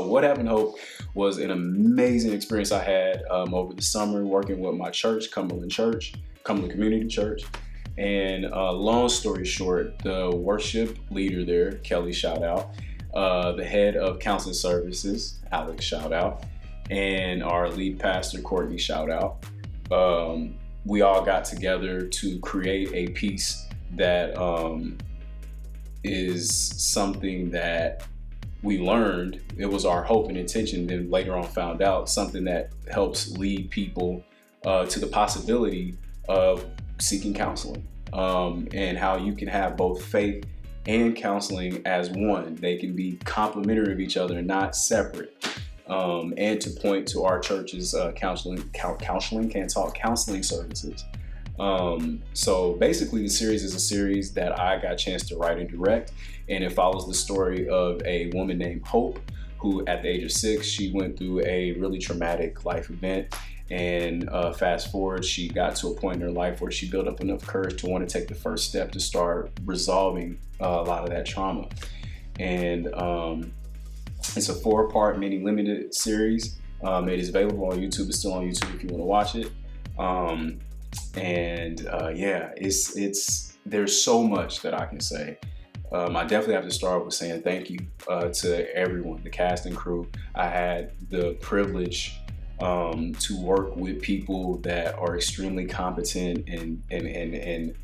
What Happened Hope was an amazing experience I had over the summer working with my church, Cumberland Community Church. And long story short, the worship leader there, Kelly, shout out, the head of counseling services, Alex, shout out, and our lead pastor, Courtney, shout out. We all got together to create a piece that is something that we learned. It was our hope and intention, then later on found out, something that helps lead people to the possibility of seeking counseling, and how you can have both faith and counseling as one. They can be complementary of each other and not separate. And to point to our church's counseling services. So basically the series is a series that I got a chance to write and direct, and it follows the story of a woman named Hope, who at the age of 6, she went through a really traumatic life event. And fast forward, she got to a point in her life where she built up enough courage to want to take the first step to start resolving a lot of that trauma. And it's a 4-part mini limited series. It is available on YouTube. It's still on YouTube if you want to watch it. Yeah, it's there's so much that I can say. I definitely have to start with saying thank you to everyone, the cast and crew. I had the privilege to work with people that are extremely competent and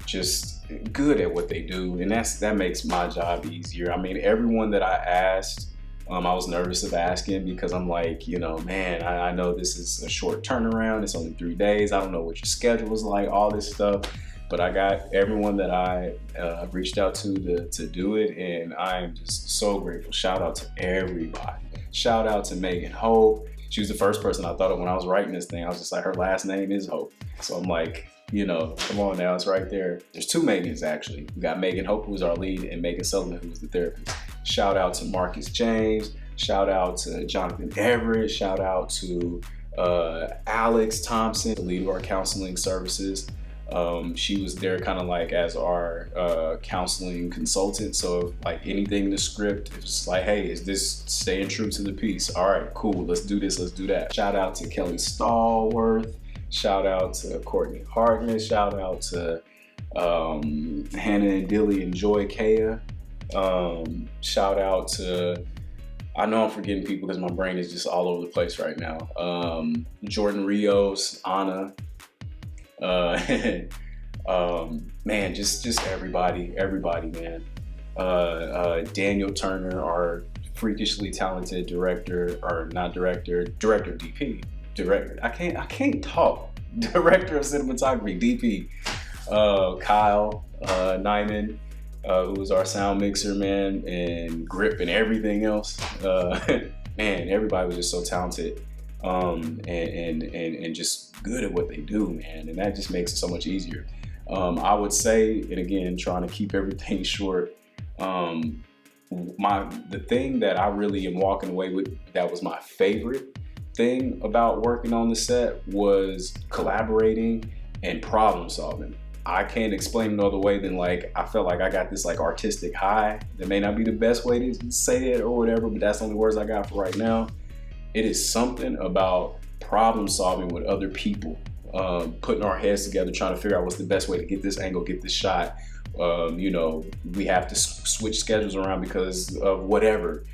just good at what they do, and that makes my job easier. I mean, everyone that I asked, I was nervous of asking because I'm like, man, I know this is a short turnaround. It's only 3 days. I don't know what your schedule is like, all this stuff. But I got everyone that I reached out to do it, and I am just so grateful. Shout out to everybody. Shout out to Megan Hope. She was the first person I thought of when I was writing this thing. I was just like, her last name is Hope. So I'm like, come on now, it's right there. There's 2 Megans actually. We got Megan Hope, who's our lead, and Megan Sullivan, who's the therapist. Shout out to Marcus James. Shout out to Jonathan Everett. Shout out to Alex Thompson, the lead of our counseling services. She was there kind of like as our counseling consultant. So like anything in the script, it was like, hey, is this staying true to the piece? All right, cool. Let's do this. Let's do that. Shout out to Kelly Stallworth. Shout out to Courtney Hartman. Shout out to Hannah and Dilly and Joy Kaya. Shout out to, I know I'm forgetting people because my brain is just all over the place right now. Jordan Rios, Anna. Man, just everybody, man. Daniel Turner, our freakishly talented director of DP. I can't talk. Director of cinematography, DP. Kyle Nyman, who was our sound mixer, man, and grip and everything else. Man, everybody was just so talented. And just good at what they do, man, and that just makes it so much easier. I would say, and again, trying to keep everything short, the thing that I really am walking away with that was my favorite thing about working on the set was collaborating and problem solving. I can't explain it no other way than like I felt like I got this like artistic high. That may not be the best way to say it or whatever, but that's the only words I got for right now. It is something about problem solving with other people, putting our heads together, trying to figure out what's the best way to get this angle, get this shot. We have to switch schedules around because of whatever.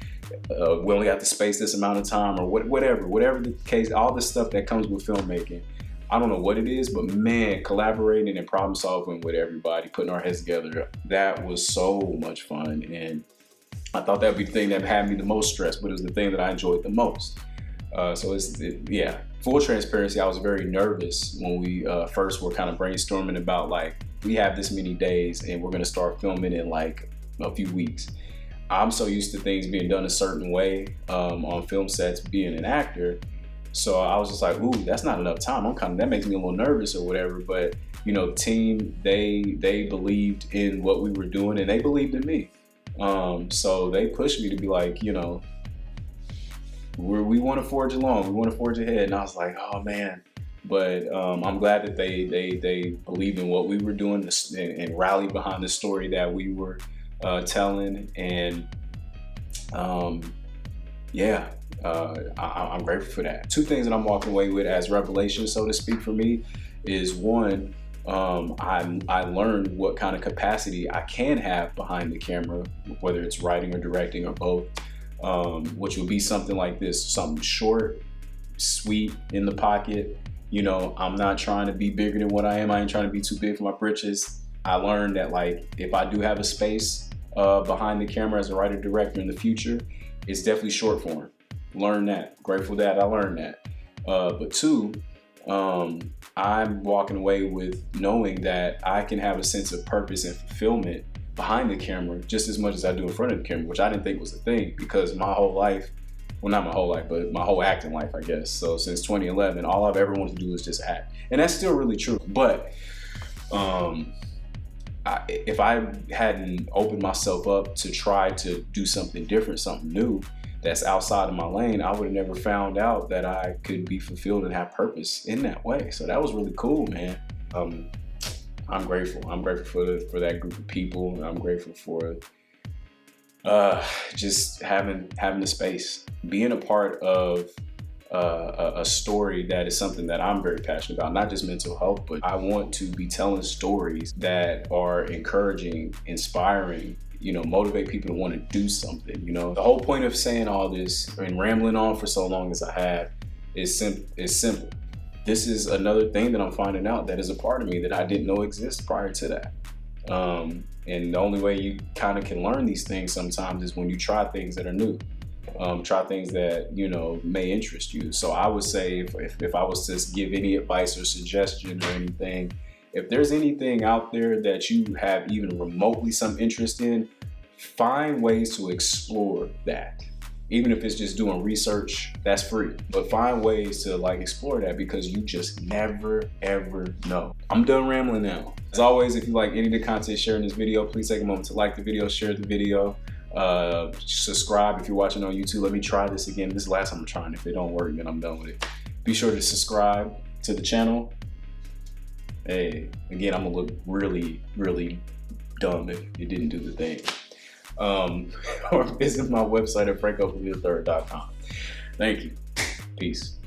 We only have to space this amount of time or whatever the case, all the stuff that comes with filmmaking. I don't know what it is, but man, collaborating and problem solving with everybody, putting our heads together, that was so much fun. And I thought that would be the thing that had me the most stressed, but it was the thing that I enjoyed the most. Full transparency, I was very nervous when we first were kind of brainstorming about like, we have this many days and we're gonna start filming in like a few weeks. I'm so used to things being done a certain way on film sets, being an actor. So I was just like, ooh, that's not enough time. That makes me a little nervous or whatever. But the team, they believed in what we were doing and they believed in me. So they pushed me to be like, we want to forge along, we want to forge ahead. And I was like, oh man. But I'm glad that they believed in what we were doing and rallied behind the story that we were telling. And yeah, I'm grateful for that. Two things that I'm walking away with as revelation, so to speak, for me is one, I learned what kind of capacity I can have behind the camera, whether it's writing or directing or both, which would be something like this, something short, sweet, in the pocket. You know, I'm not trying to be bigger than what I am. I ain't trying to be too big for my britches. I learned that, like, if I do have a space behind the camera as a writer director in the future, it's definitely short form. Learn that. Grateful that I learned that. But two, I'm walking away with knowing that I can have a sense of purpose and fulfillment behind the camera just as much as I do in front of the camera, which I didn't think was a thing, because my whole life, well, not my whole life, but my whole acting life, I guess. So since 2011, all I've ever wanted to do is just act. And that's still really true. But if I hadn't opened myself up to try to do something different, something new, that's outside of my lane, I would have never found out that I could be fulfilled and have purpose in that way. So that was really cool, man. I'm grateful. I'm grateful for that group of people. I'm grateful for just having the space, being a part of a story that is something that I'm very passionate about, not just mental health, but I want to be telling stories that are encouraging, inspiring, you know, motivate people to want to do something. You know, the whole point of saying all this and rambling on for so long as I have is simple. This is another thing that I'm finding out that is a part of me that I didn't know exists prior to that. And the only way you kind of can learn these things sometimes is when you try things that are new. Try things that, you know, may interest you. So I would say if I was to give any advice or suggestion or anything, if there's anything out there that you have even remotely some interest in, find ways to explore that. Even if it's just doing research, that's free. But find ways to, like, explore that, because you just never, ever know. I'm done rambling now. As always, if you like any of the content shared in this video, please take a moment to like the video, share the video. Subscribe if you're watching on YouTube. Let me try this again. This is the last time I'm trying. If it don't work, then I'm done with it. Be sure to subscribe to the channel. Hey, again, I'm gonna look really, really dumb if it didn't do the thing. Or visit my website at frankophilly3rd.com. Thank you. Peace.